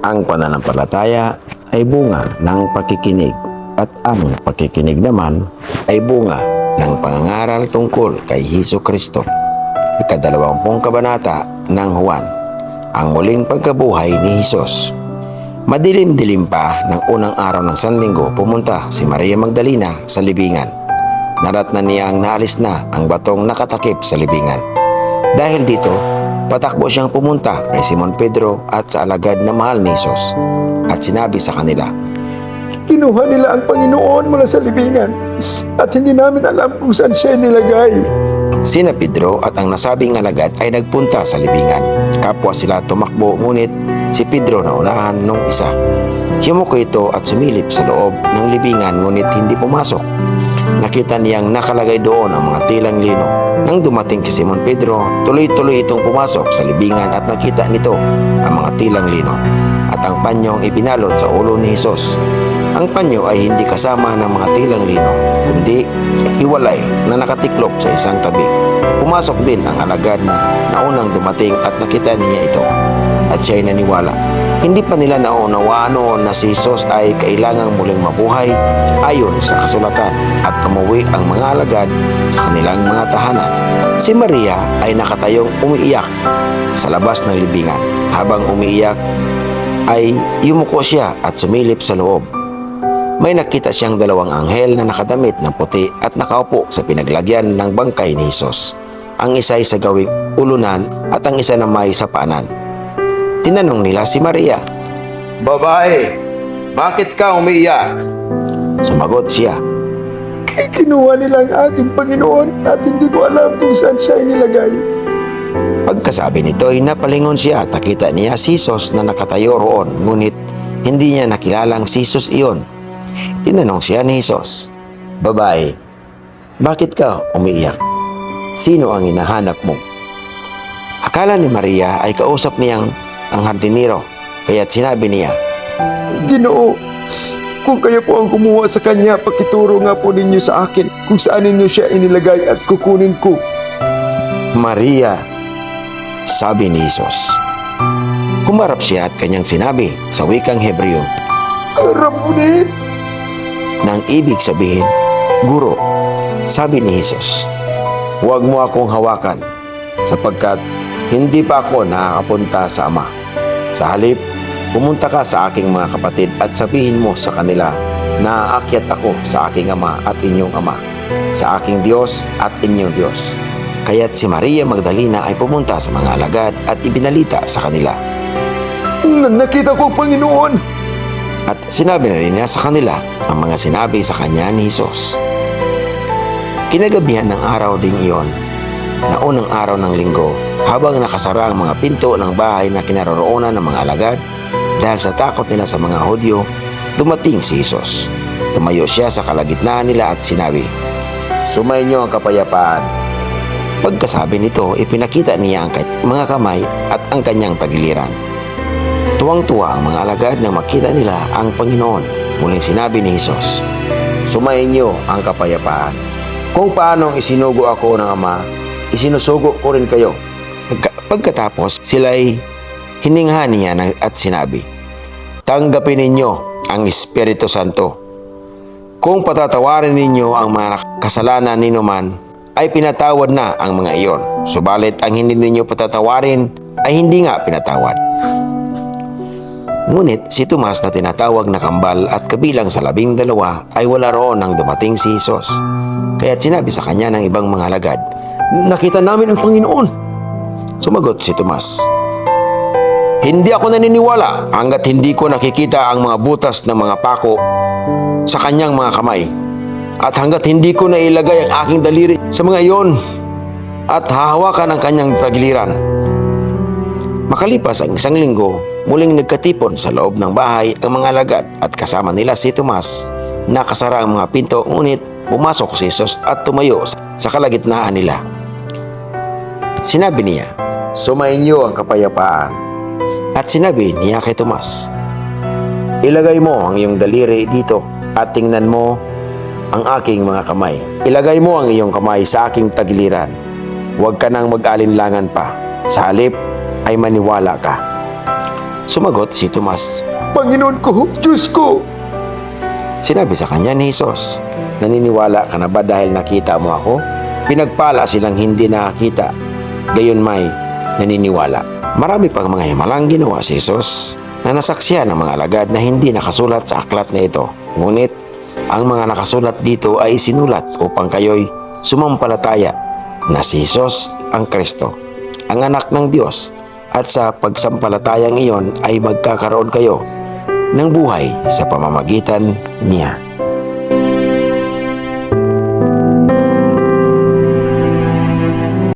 Ang pananampalataya ay bunga ng pakikinig at ang pakikinig naman ay bunga ng pangangaral tungkol kay Hesus Kristo. Ika-20 kabanata ng Juan, ang muling pagkabuhay ni Hesus. Madilim-dilim pa ng unang araw ng Sanlinggo, pumunta si Maria Magdalena sa libingan. Naratnan niyang naalis na ang batong nakatakip sa libingan. Dahil dito, patakbo siyang pumunta kay Simon Pedro at sa alagad na mahal ni Hesus at sinabi sa kanila, Kinuha nila ang Panginoon mula sa libingan at hindi namin alam kung saan siya nilagay. Sina Pedro at ang nasabing alagad ay nagpunta sa libingan. Kapwa sila tumakbo, ngunit si Pedro na unahan nung isa. Yumuko ito at sumilip sa loob ng libingan, ngunit hindi pumasok. Nakita niyang nakalagay doon ang mga tilang lino. Nang dumating si Simon Pedro, tuloy-tuloy itong pumasok sa libingan at nakita nito ang mga tilang lino at ang panyong ibinalot sa ulo ni Hesus. Ang panyo ay hindi kasama ng mga tilang lino, kundi hiwalay na nakatiklop sa isang tabi. Pumasok din ang alagad na naunang dumating at nakita niya ito at siya ay naniwala. Hindi pa nila naunawaan noon na si Hesus ay kailangang muling mabuhay ayon sa kasulatan at umuwi ang mga alagad sa kanilang mga tahanan. Si Maria ay nakatayong umiiyak sa labas ng libingan. Habang umiiyak ay yumuko siya at sumilip sa loob. May nakita siyang dalawang anghel na nakadamit ng puti at nakaupo sa pinaglagyan ng bangkay ni Hesus. Ang isa ay sa gawing ulunan at ang isa naman sa paanan. Tinanong nila si Maria, Babae, bakit ka umiiyak? Sumagot siya, Kinuha nila ang aking Panginoon at hindi ko alam kung saan siya inilagay. Pagkasabi nito ay napalingon siya at nakita niya si Hesus na nakatayo roon, ngunit hindi niya nakilalang si Hesus iyon. Tinanong siya ni Hesus, Babae, bakit ka umiiyak? Sino ang hinahanap mo? Akala ni Maria ay kausap niyang ang hardinero, kaya't sinabi niya, Ginoo, kung kayo po ang kumuha sa kanya, pakituro nga po ninyo sa akin kung saan ninyo siya inilagay at kukunin ko. Maria, sabi ni Hesus. Humarap siya at kanyang sinabi sa wikang Hebreo, Rabboni! nang ibig sabihin, Guro. Sabi ni Hesus, huwag mo akong hawakan sapagkat hindi pa ako nakakapunta sa Ama. Sa halip, pumunta ka sa aking mga kapatid at sabihin mo sa kanila na aakyat ako sa aking Ama at inyong Ama, sa aking Diyos at inyong Diyos. Kaya't si Maria Magdalena ay pumunta sa mga alagad at ibinalita sa kanila. Nakita ko ang Panginoon! At sinabi na rin niya sa kanila ang mga sinabi sa kanya ni Hesus. Kinagabihan ng araw ding iyon, na unang araw ng linggo, habang nakasara ang mga pinto ng bahay na kinaroroonan ng mga alagad, dahil sa takot nila sa mga Hudyo, dumating si Hesus. Tumayo siya sa kalagitnaan nila at sinabi, Sumainyo ang kapayapaan. Pagkasabi nito, ipinakita niya ang mga kamay at ang kanyang tagiliran. Tuwang-tuwa ang mga alagad nang makita nila ang Panginoon. Muling sinabi ni Hesus, Sumainyo ang kapayapaan. Kung paanong isinugo ako ng Ama, isinusugo ko rin kayo. Pagkatapos, sila'y hininghan niya at sinabi, Tanggapin ninyo ang Espiritu Santo. Kung patatawarin ninyo ang mga kasalanan ninuman, ay pinatawad na ang mga iyon. Subalit ang hindi ninyo patatawarin ay hindi nga pinatawad. Ngunit si Tomas na tinatawag na kambal at kabilang sa 12 ay wala roon nang dumating si Hesus. Kaya't sinabi sa kanya ng ibang mga alagad, Nakita namin ang Panginoon. Sumagot si Tomas, Hindi ako naniniwala hanggat hindi ko nakikita ang mga butas ng mga pako sa kanyang mga kamay at hanggat hindi ko nailagay ang aking daliri sa mga iyon at hahawakan ang kanyang tagiliran. Makalipas ang 1 linggo, muling nagkatipon sa loob ng bahay ang mga alagad at kasama nila si Tomas. Nakasara ang mga pinto, ngunit pumasok si Hesus at tumayo sa kalagitnaan nila. Sinabi niya, Sumainyo ang kapayapaan. At sinabi niya kay Tomas, Ilagay mo ang iyong daliri dito at tingnan mo ang aking mga kamay. Ilagay mo ang iyong kamay sa aking tagiliran. Huwag ka nang mag-alinlangan pa. Sa halip ay maniwala ka. Sumagot si Tomas. Panginoon ko, Diyos ko! Sinabi sa kanya ni Jesus, naniniwala ka na ba dahil nakita mo ako? Pinagpala silang hindi nakakita, gayon may naniniwala. Marami pang mga himalang ginawa si Jesus na nasaksihan ng mga alagad na hindi nakasulat sa aklat na ito. Ngunit ang mga nakasulat dito ay sinulat upang kayo'y sumampalataya na si Jesus ang Kristo, ang anak ng Diyos, at sa pagsampalatayang iyon ay magkakaroon kayo ng buhay sa pamamagitan niya.